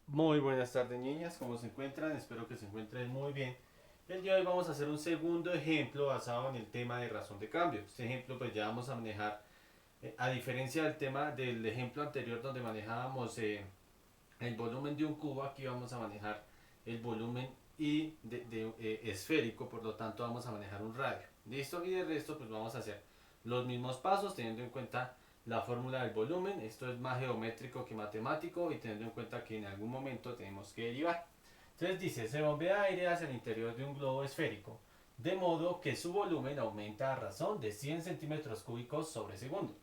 Muy buenas tardes, niñas, ¿cómo se encuentran? Espero que se encuentren muy bien. El día de hoy vamos a hacer un segundo ejemplo basado en el tema de razón de cambio. Este ejemplo pues ya vamos a manejar, a diferencia del tema del ejemplo anterior donde manejábamos el volumen de un cubo, aquí vamos a manejar el volumen esférico, por lo tanto vamos a manejar un radio. ¿Listo? Y de resto pues vamos a hacer los mismos pasos teniendo en cuenta la fórmula del volumen. Esto es más geométrico que matemático y teniendo en cuenta que en algún momento tenemos que derivar. Entonces dice, se bombea aire hacia el interior de un globo esférico, de modo que su volumen aumenta a razón de 100 centímetros cúbicos sobre segundo.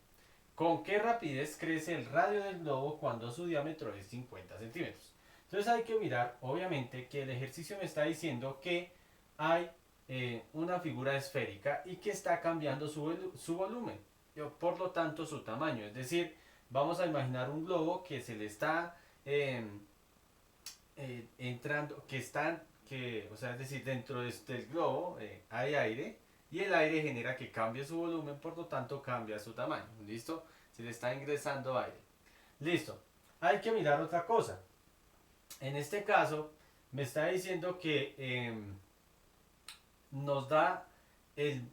¿Con qué rapidez crece el radio del globo cuando su diámetro es 50 centímetros? Entonces hay que mirar, obviamente, que el ejercicio me está diciendo que hay una figura esférica y que está cambiando su volumen, por lo tanto su tamaño. Es decir, vamos a imaginar un globo que se le está eh, entrando, o sea, es decir, dentro de este globo hay aire y el aire genera que cambie su volumen, por lo tanto cambia su tamaño. ¿Listo? Se le está ingresando aire. Listo. Hay que mirar otra cosa. En este caso, me está diciendo que nos da el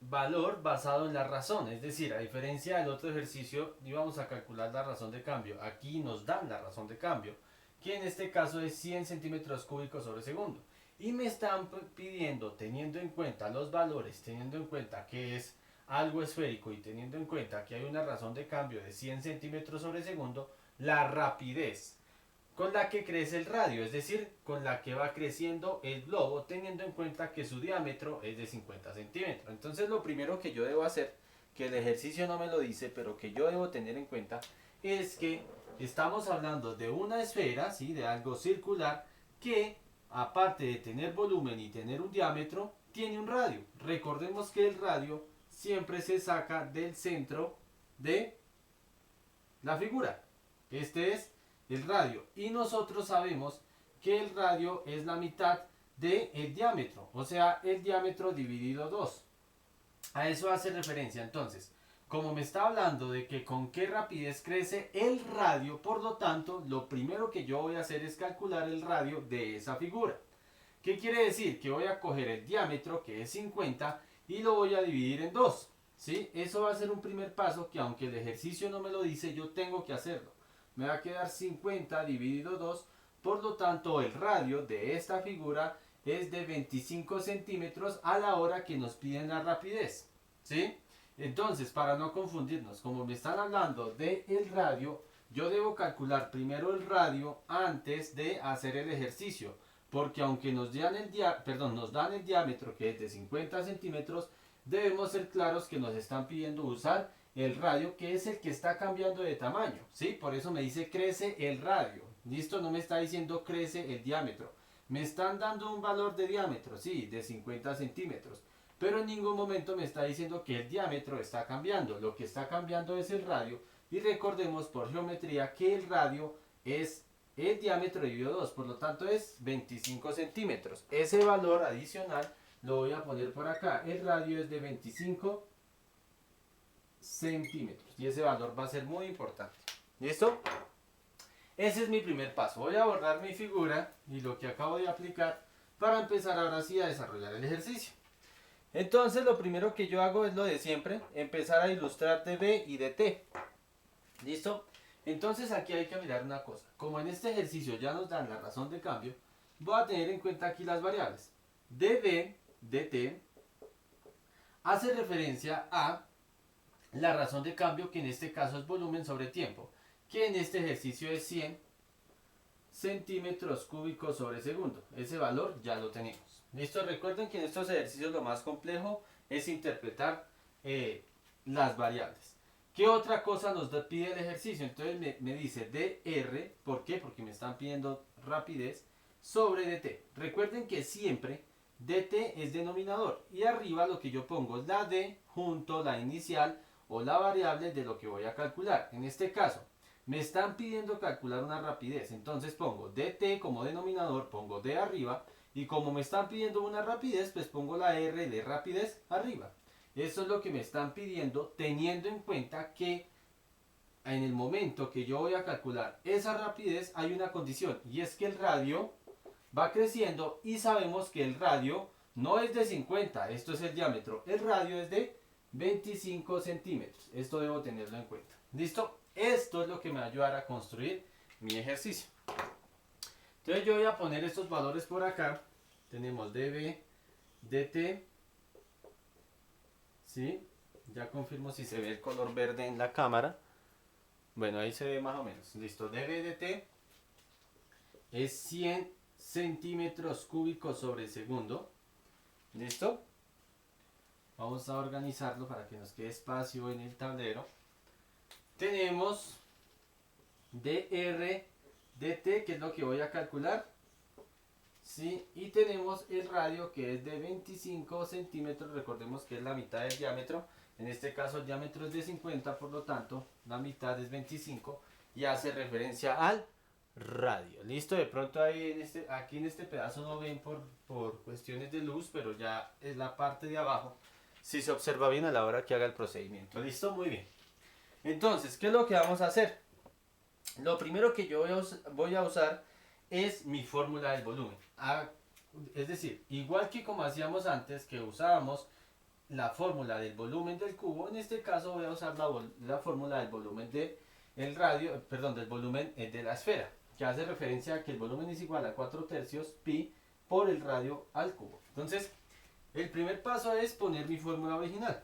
valor basado en la razón. Es decir, a diferencia del otro ejercicio, íbamos a calcular la razón de cambio. Aquí nos dan la razón de cambio, que en este caso es 100 centímetros cúbicos sobre segundo. Y me están pidiendo, teniendo en cuenta los valores, teniendo en cuenta que es algo esférico y teniendo en cuenta que hay una razón de cambio de 100 centímetros sobre segundo, la rapidez con la que crece el radio, es decir, con la que va creciendo el globo, teniendo en cuenta que su diámetro es de 50 centímetros. Entonces lo primero que yo debo hacer, que el ejercicio no me lo dice, pero que yo debo tener en cuenta, es que estamos hablando de una esfera, ¿sí? De algo circular, que aparte de tener volumen y tener un diámetro, tiene un radio. Recordemos que el radio siempre se saca del centro de la figura. Este es el radio. Y nosotros sabemos que el radio es la mitad del diámetro. O sea, el diámetro dividido 2. A eso hace referencia. Entonces, como me está hablando de que con qué rapidez crece el radio, por lo tanto, lo primero que yo voy a hacer es calcular el radio de esa figura. ¿Qué quiere decir? Que voy a coger el diámetro, que es 50, y lo voy a dividir en 2. ¿Sí? Eso va a ser un primer paso que aunque el ejercicio no me lo dice, yo tengo que hacerlo. Me va a quedar 50 dividido 2, por lo tanto el radio de esta figura es de 25 centímetros a la hora que nos piden la rapidez. ¿Sí? Entonces, para no confundirnos, como me están hablando del radio, yo debo calcular primero el radio antes de hacer el ejercicio. Porque aunque nos dan el diámetro que es de 50 centímetros, debemos ser claros que nos están pidiendo usar el radio, que es el que está cambiando de tamaño. ¿Sí? Por eso me dice crece el radio. ¿Listo? No me está diciendo crece el diámetro. Me están dando un valor de diámetro, sí, de 50 centímetros. Pero en ningún momento me está diciendo que el diámetro está cambiando. Lo que está cambiando es el radio. Y recordemos por geometría que el radio es el diámetro dividido 2, por lo tanto es 25 centímetros. Ese valor adicional lo voy a poner por acá. El radio es de 25 centímetros y ese valor va a ser muy importante. ¿Listo? Ese es mi primer paso. Voy a borrar mi figura y lo que acabo de aplicar para empezar ahora sí a desarrollar el ejercicio. Entonces lo primero que yo hago es lo de siempre, empezar a ilustrar de B y de T. ¿Listo? Entonces aquí hay que mirar una cosa. Como en este ejercicio ya nos dan la razón de cambio, voy a tener en cuenta aquí las variables. dB, dt, hace referencia a la razón de cambio, que en este caso es volumen sobre tiempo, que en este ejercicio es 100 centímetros cúbicos sobre segundo. Ese valor ya lo tenemos. ¿Listo? Recuerden que en estos ejercicios lo más complejo es interpretar las variables. ¿Qué otra cosa nos pide el ejercicio? Entonces me dice dr, ¿por qué? Porque me están pidiendo rapidez, sobre dt. Recuerden que siempre dt es denominador y arriba lo que yo pongo es la d junto la inicial o la variable de lo que voy a calcular. En este caso, me están pidiendo calcular una rapidez, entonces pongo dt como denominador, pongo d arriba, y como me están pidiendo una rapidez, pues pongo la r de rapidez arriba. Eso es lo que me están pidiendo, teniendo en cuenta que en el momento que yo voy a calcular esa rapidez hay una condición y es que el radio va creciendo y sabemos que el radio no es de 50, esto es el diámetro, el radio es de 25 centímetros, esto debo tenerlo en cuenta. ¿Listo? Esto es lo que me va a ayudar a construir mi ejercicio. Entonces yo voy a poner estos valores por acá, tenemos dB, dt, ¿sí? Ya confirmo si se ve el color verde en la cámara. Bueno, ahí se ve más o menos. Listo, dB dt es 100 centímetros cúbicos sobre segundo. ¿Listo? Vamos a organizarlo para que nos quede espacio en el tablero. Tenemos dr dt, que es lo que voy a calcular. ¿Sí? Y tenemos el radio, que es de 25 centímetros. Recordemos que es la mitad del diámetro. En este caso el diámetro es de 50, por lo tanto la mitad es 25 y hace referencia al radio. Listo, de pronto ahí aquí en este pedazo no ven por cuestiones de luz, pero ya es la parte de abajo. Si se observa bien a la hora que haga el procedimiento. Listo, muy bien. Entonces, ¿qué es lo que vamos a hacer? Lo primero que yo voy a usar es mi fórmula del volumen. Es decir, igual que como hacíamos antes, que usábamos la fórmula del volumen del cubo, en este caso voy a usar la fórmula del volumen del radio, perdón, del volumen de la esfera, que hace referencia a que el volumen es igual a 4 tercios pi por el radio al cubo. Entonces, el primer paso es poner mi fórmula original,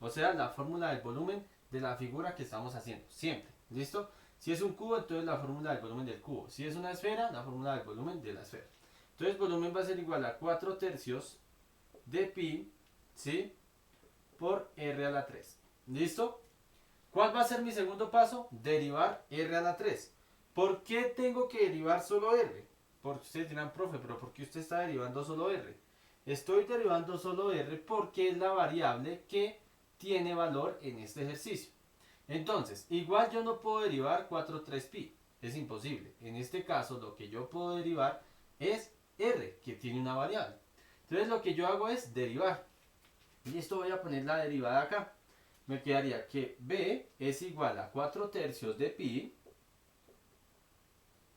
o sea, la fórmula del volumen de la figura que estamos haciendo, siempre, ¿listo? Si es un cubo, entonces la fórmula del volumen del cubo. Si es una esfera, la fórmula del volumen de la esfera. Entonces, volumen va a ser igual a 4 tercios de pi, ¿sí? Por r a la 3. ¿Listo? ¿Cuál va a ser mi segundo paso? Derivar r a la 3. ¿Por qué tengo que derivar solo r? Porque ustedes dirán, profe, pero ¿por qué usted está derivando solo r? Estoy derivando solo r porque es la variable que tiene valor en este ejercicio. Entonces, igual yo no puedo derivar 4 3 pi. Es imposible. En este caso, lo que yo puedo derivar es r, que tiene una variable. Entonces, lo que yo hago es derivar. Y esto voy a poner la derivada acá. Me quedaría que b es igual a 4 tercios de pi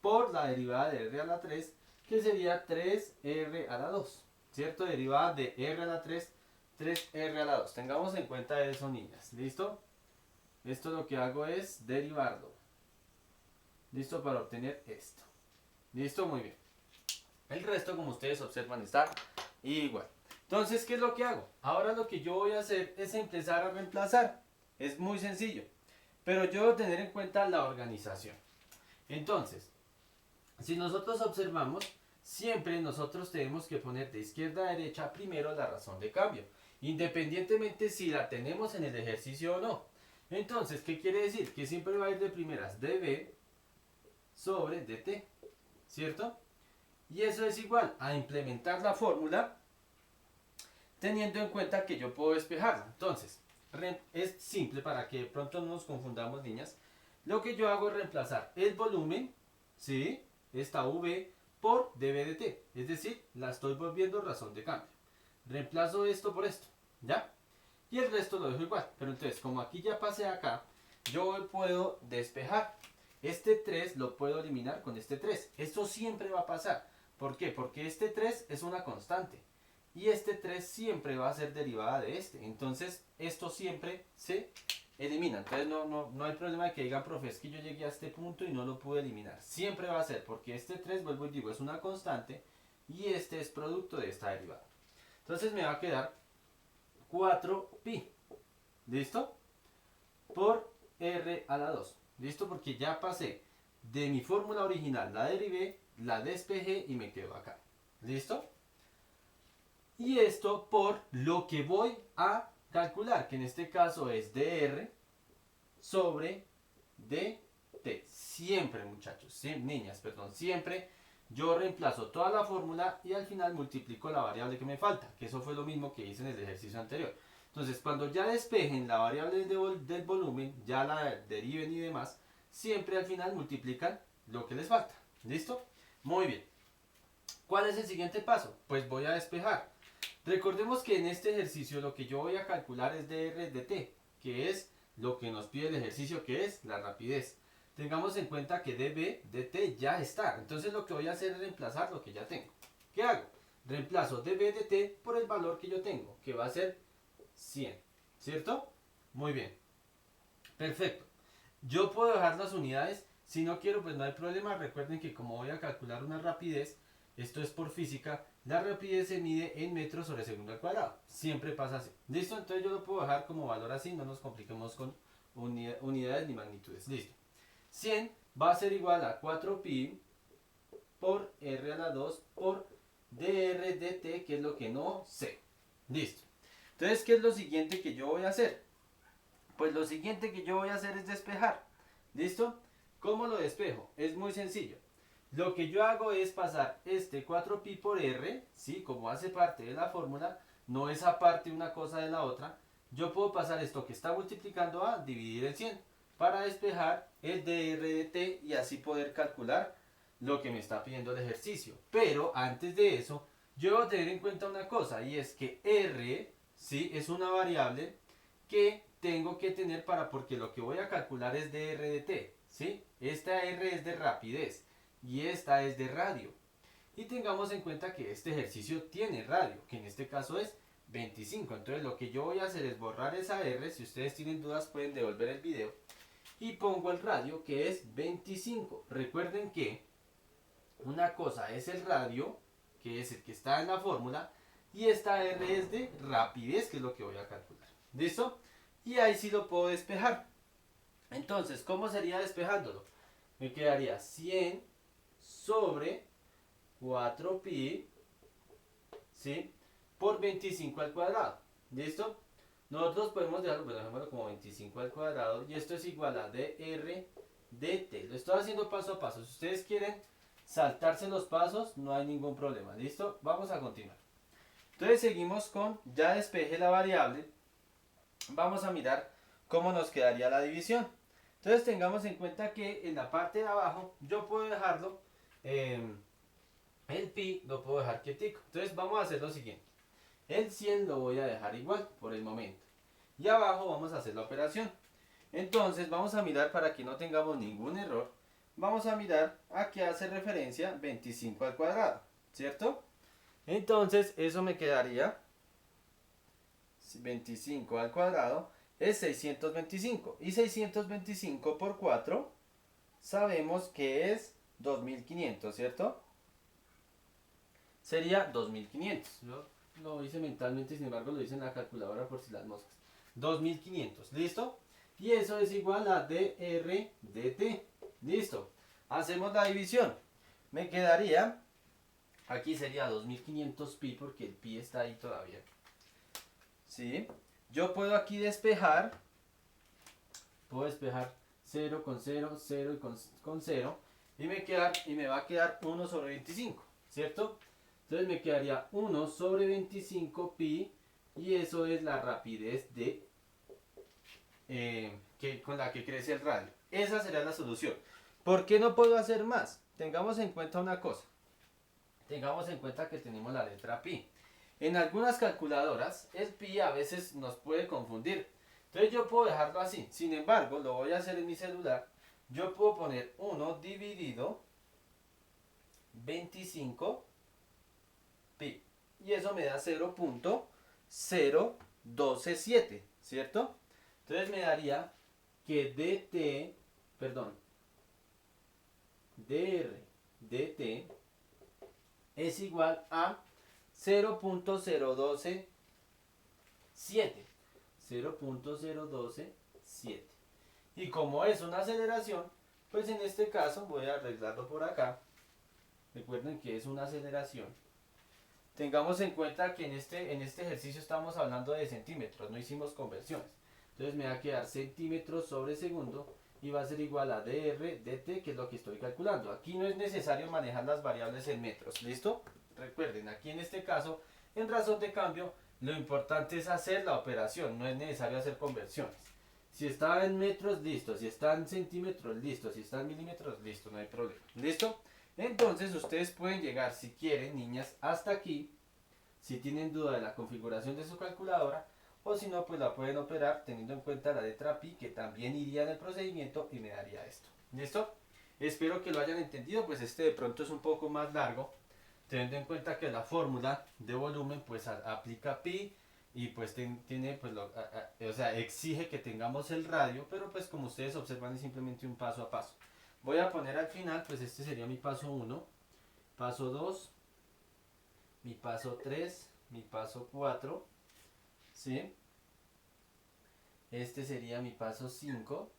por la derivada de r a la 3, que sería 3r a la 2. ¿Cierto? Derivada de r a la 3, 3r a la 2. Tengamos en cuenta eso, niñas. ¿Listo? Esto lo que hago es derivarlo. ¿Listo? Para obtener esto. ¿Listo? Muy bien. El resto, como ustedes observan, está igual. Entonces, ¿qué es lo que hago? Ahora lo que yo voy a hacer es empezar a reemplazar. Es muy sencillo. Pero yo debo tener en cuenta la organización. Entonces, si nosotros observamos, siempre nosotros tenemos que poner de izquierda a derecha primero la razón de cambio. Independientemente si la tenemos en el ejercicio o no. Entonces, ¿qué quiere decir? Que siempre va a ir de primeras dB sobre dt, ¿cierto? Y eso es igual a implementar la fórmula teniendo en cuenta que yo puedo despejarla. Entonces, es simple para que de pronto no nos confundamos, niñas. Lo que yo hago es reemplazar el volumen, ¿sí? Esta V por dB dt, es decir, la estoy volviendo razón de cambio. Reemplazo esto por esto, ¿ya? Y el resto lo dejo igual. Pero entonces, como aquí ya pasé acá, yo puedo despejar. Este 3 lo puedo eliminar con este 3. Esto siempre va a pasar. ¿Por qué? Porque este 3 es una constante. Y este 3 siempre va a ser derivada de este. Entonces, esto siempre se elimina. Entonces, no hay problema de que digan, profe, es que yo llegué a este punto y no lo pude eliminar. Siempre va a ser, porque este 3, vuelvo y digo, es una constante. Y este es producto de esta derivada. Entonces, me va a quedar 4pi, ¿listo? Por r a la 2, ¿listo? Porque ya pasé de mi fórmula original, la derivé, la despejé y me quedo acá, ¿listo? Y esto por lo que voy a calcular, que en este caso es dr sobre dt. Siempre, muchachos, niñas, perdón, siempre yo reemplazo toda la fórmula y al final multiplico la variable que me falta, que eso fue lo mismo que hice en el ejercicio anterior. Entonces, cuando ya despejen la variable del volumen, ya la deriven y demás, siempre al final multiplican lo que les falta. ¿Listo? Muy bien. ¿Cuál es el siguiente paso? Pues voy a despejar. Recordemos que en este ejercicio lo que yo voy a calcular es dr dt, que es lo que nos pide el ejercicio, que es la rapidez. Tengamos en cuenta que dB dt ya está. Entonces lo que voy a hacer es reemplazar lo que ya tengo. ¿Qué hago? Reemplazo dB dt por el valor que yo tengo, que va a ser 100. ¿Cierto? Muy bien. Perfecto. Yo puedo dejar las unidades. Si no quiero, pues no hay problema. Recuerden que como voy a calcular una rapidez, esto es por física, la rapidez se mide en metros sobre segundo al cuadrado. Siempre pasa así. ¿Listo? Entonces yo lo puedo dejar como valor así. No nos compliquemos con unidades ni magnitudes. Listo. 100 va a ser igual a 4pi por r a la 2 por dr dt, que es lo que no sé. Listo. Entonces, ¿qué es lo siguiente que yo voy a hacer? Pues lo siguiente que yo voy a hacer es despejar. ¿Listo? ¿Cómo lo despejo? Es muy sencillo. Lo que yo hago es pasar este 4pi por r, ¿sí? Como hace parte de la fórmula, no es aparte una cosa de la otra. Yo puedo pasar esto que está multiplicando a dividir el 100 para despejar el dr dt y así poder calcular lo que me está pidiendo el ejercicio. Pero antes de eso, yo debo tener en cuenta una cosa, y es que r, ¿sí? Es una variable que tengo que tener porque lo que voy a calcular es dr dt, ¿sí? Esta r es de rapidez y esta es de radio. Y tengamos en cuenta que este ejercicio tiene radio, que en este caso es 25. Entonces lo que yo voy a hacer es borrar esa r. Si ustedes tienen dudas pueden devolver el video. Y pongo el radio, que es 25. Recuerden que una cosa es el radio, que es el que está en la fórmula, y esta r es de rapidez, que es lo que voy a calcular. ¿Listo? Y ahí sí lo puedo despejar. Entonces, ¿cómo sería despejándolo? Me quedaría 100 sobre 4pi, ¿sí? Por 25 al cuadrado. ¿Listo? Nosotros podemos dejarlo, bueno, dejémoslo como 25 al cuadrado, y esto es igual a dr dt. Lo estoy haciendo paso a paso. Si ustedes quieren saltarse los pasos, no hay ningún problema. ¿Listo? Vamos a continuar. Entonces seguimos con, ya despejé la variable. Vamos a mirar cómo nos quedaría la división. Entonces tengamos en cuenta que en la parte de abajo yo puedo dejarlo, el pi lo puedo dejar quietico. Entonces vamos a hacer lo siguiente. El 100 lo voy a dejar igual por el momento. Y abajo vamos a hacer la operación. Entonces vamos a mirar, para que no tengamos ningún error, vamos a mirar a qué hace referencia 25 al cuadrado, ¿cierto? Entonces eso me quedaría 25 al cuadrado es 625. Y 625 por 4 sabemos que es 2500, ¿cierto? Sería 2500. Yo lo hice mentalmente, sin embargo lo hice en la calculadora por si las moscas. 2500, ¿listo? Y eso es igual a dr dt. Listo. Hacemos la división. Me quedaría, aquí sería 2500 pi porque el pi está ahí todavía. ¿Sí? Yo puedo aquí despejar. Puedo despejar 0 con 0, 0 y con 0. Y me va a quedar 1 sobre 25, ¿cierto? Entonces me quedaría 1 sobre 25 pi. Y eso es la rapidez de con la que crece el radio. Esa sería la solución. ¿Por qué no puedo hacer más? Tengamos en cuenta una cosa. Tengamos en cuenta que tenemos la letra pi. En algunas calculadoras el pi a veces nos puede confundir. Entonces yo puedo dejarlo así. Sin embargo, lo voy a hacer en mi celular. Yo puedo poner 1 dividido 25 pi. Y eso me da 0.0127, ¿cierto? Entonces me daría que dr dt es igual a 0.0127. 0.0127. Y como es una aceleración, pues en este caso voy a arreglarlo por acá. Recuerden que es una aceleración. Tengamos en cuenta que en este ejercicio estamos hablando de centímetros, no hicimos conversiones. Entonces me va a quedar centímetros sobre segundo y va a ser igual a dr dt, que es lo que estoy calculando. Aquí no es necesario manejar las variables en metros, ¿listo? Recuerden, aquí en este caso, en razón de cambio, lo importante es hacer la operación, no es necesario hacer conversiones. Si está en metros, listo. Si está en centímetros, listo. Si está en milímetros, listo, no hay problema. ¿Listo? Entonces ustedes pueden llegar, si quieren, niñas, hasta aquí. Si tienen duda de la configuración de su calculadora, o si no, pues la pueden operar teniendo en cuenta la letra pi, que también iría en el procedimiento y me daría esto. ¿Listo? Espero que lo hayan entendido, pues este de pronto es un poco más largo, teniendo en cuenta que la fórmula de volumen pues aplica pi y pues tiene pues o sea, exige que tengamos el radio, pero pues como ustedes observan es simplemente un paso a paso. Voy a poner al final, pues este sería mi paso 1, paso 2, mi paso 3, mi paso 4, ¿sí? Este sería mi paso 5,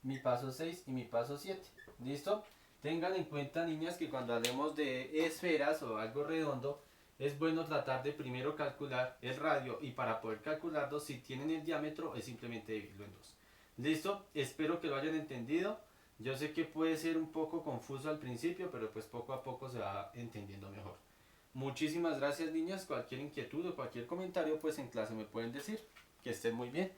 mi paso 6 y mi paso 7. ¿Listo? Tengan en cuenta, niñas, que cuando hablemos de esferas o algo redondo, es bueno tratar de primero calcular el radio, y para poder calcularlo, si tienen el diámetro, es simplemente dividirlo en dos. ¿Listo? Espero que lo hayan entendido. Yo sé que puede ser un poco confuso al principio, pero pues poco a poco se va entendiendo mejor. Muchísimas gracias, niñas. Cualquier inquietud o cualquier comentario, pues en clase me pueden decir. Que estén muy bien.